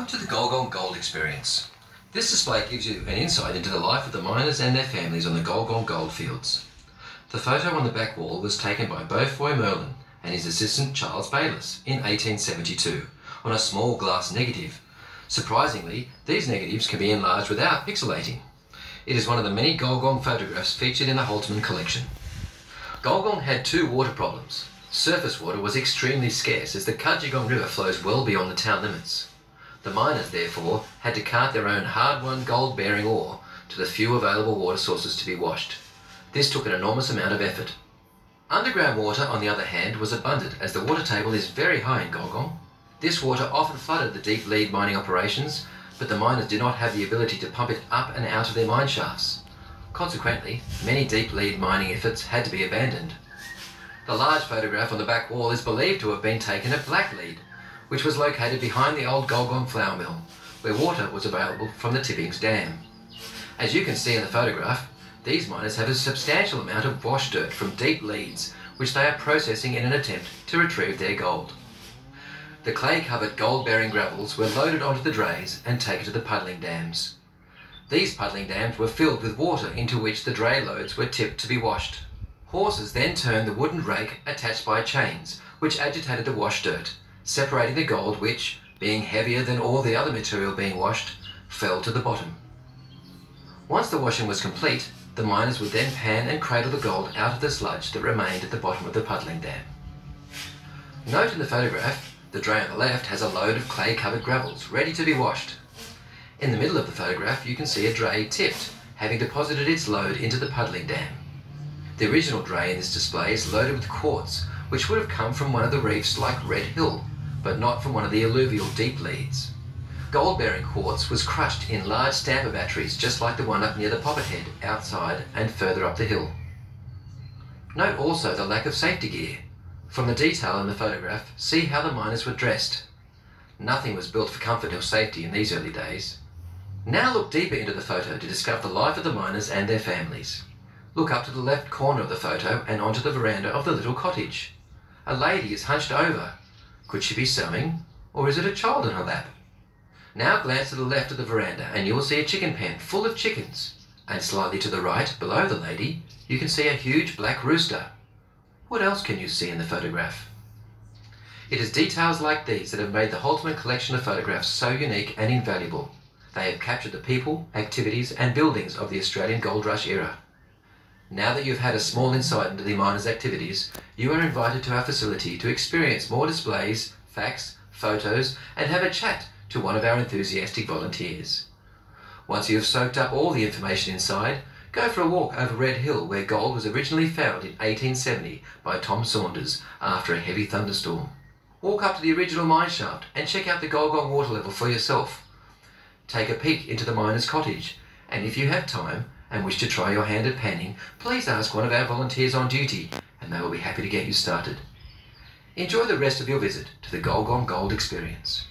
Welcome to the Gulgong Gold Experience. This display gives you an insight into the life of the miners and their families on the Gulgong goldfields. The photo on the back wall was taken by Beaufoy Merlin and his assistant Charles Bayliss in 1872 on a small glass negative. Surprisingly, these negatives can be enlarged without pixelating. It is one of the many Gulgong photographs featured in the Holtman collection. Gulgong had two water problems. Surface water was extremely scarce as the Gulgong River flows well beyond the town limits. The miners, therefore, had to cart their own hard-won gold-bearing ore to the few available water sources to be washed. This took an enormous amount of effort. Underground water, on the other hand, was abundant as the water table is very high in Gulgong. This water often flooded the deep lead mining operations, but the miners did not have the ability to pump it up and out of their mine shafts. Consequently, many deep lead mining efforts had to be abandoned. The large photograph on the back wall is believed to have been taken at Blacklead, which was located behind the old Gulgong flour mill, where water was available from the Tippings Dam. As you can see in the photograph, these miners have a substantial amount of wash dirt from deep leads, which they are processing in an attempt to retrieve their gold. The clay-covered gold-bearing gravels were loaded onto the drays and taken to the puddling dams. These puddling dams were filled with water into which the dray loads were tipped to be washed. Horses then turned the wooden rake attached by chains, which agitated the wash dirt, separating the gold which, being heavier than all the other material being washed, fell to the bottom. Once the washing was complete, the miners would then pan and cradle the gold out of the sludge that remained at the bottom of the puddling dam. Note in the photograph, the dray on the left has a load of clay-covered gravels ready to be washed. In the middle of the photograph you can see a dray tipped, having deposited its load into the puddling dam. The original dray in this display is loaded with quartz, which would have come from one of the reefs like Red Hill, but not from one of the alluvial deep leads. Gold-bearing quartz was crushed in large stamper batteries just like the one up near the Poppet Head outside and further up the hill. Note also the lack of safety gear. From the detail in the photograph, see how the miners were dressed. Nothing was built for comfort or safety in these early days. Now look deeper into the photo to discover the life of the miners and their families. Look up to the left corner of the photo and onto the veranda of the little cottage. A lady is hunched over. Could she be sewing, or is it a child in her lap? Now glance to the left of the veranda and you will see a chicken pen full of chickens. And slightly to the right, below the lady, you can see a huge black rooster. What else can you see in the photograph? It is details like these that have made the Holtman collection of photographs so unique and invaluable. They have captured the people, activities and buildings of the Australian Gold Rush era. Now that you've had a small insight into the miners' activities, you are invited to our facility to experience more displays, facts, photos, and have a chat to one of our enthusiastic volunteers. Once you have soaked up all the information inside, go for a walk over Red Hill where gold was originally found in 1870 by Tom Saunders after a heavy thunderstorm. Walk up to the original mine shaft and check out the Gulgong water level for yourself. Take a peek into the miner's cottage, and if you have time, and wish to try your hand at panning, please ask one of our volunteers on duty and they will be happy to get you started. Enjoy the rest of your visit to the Gulgong Gold Experience.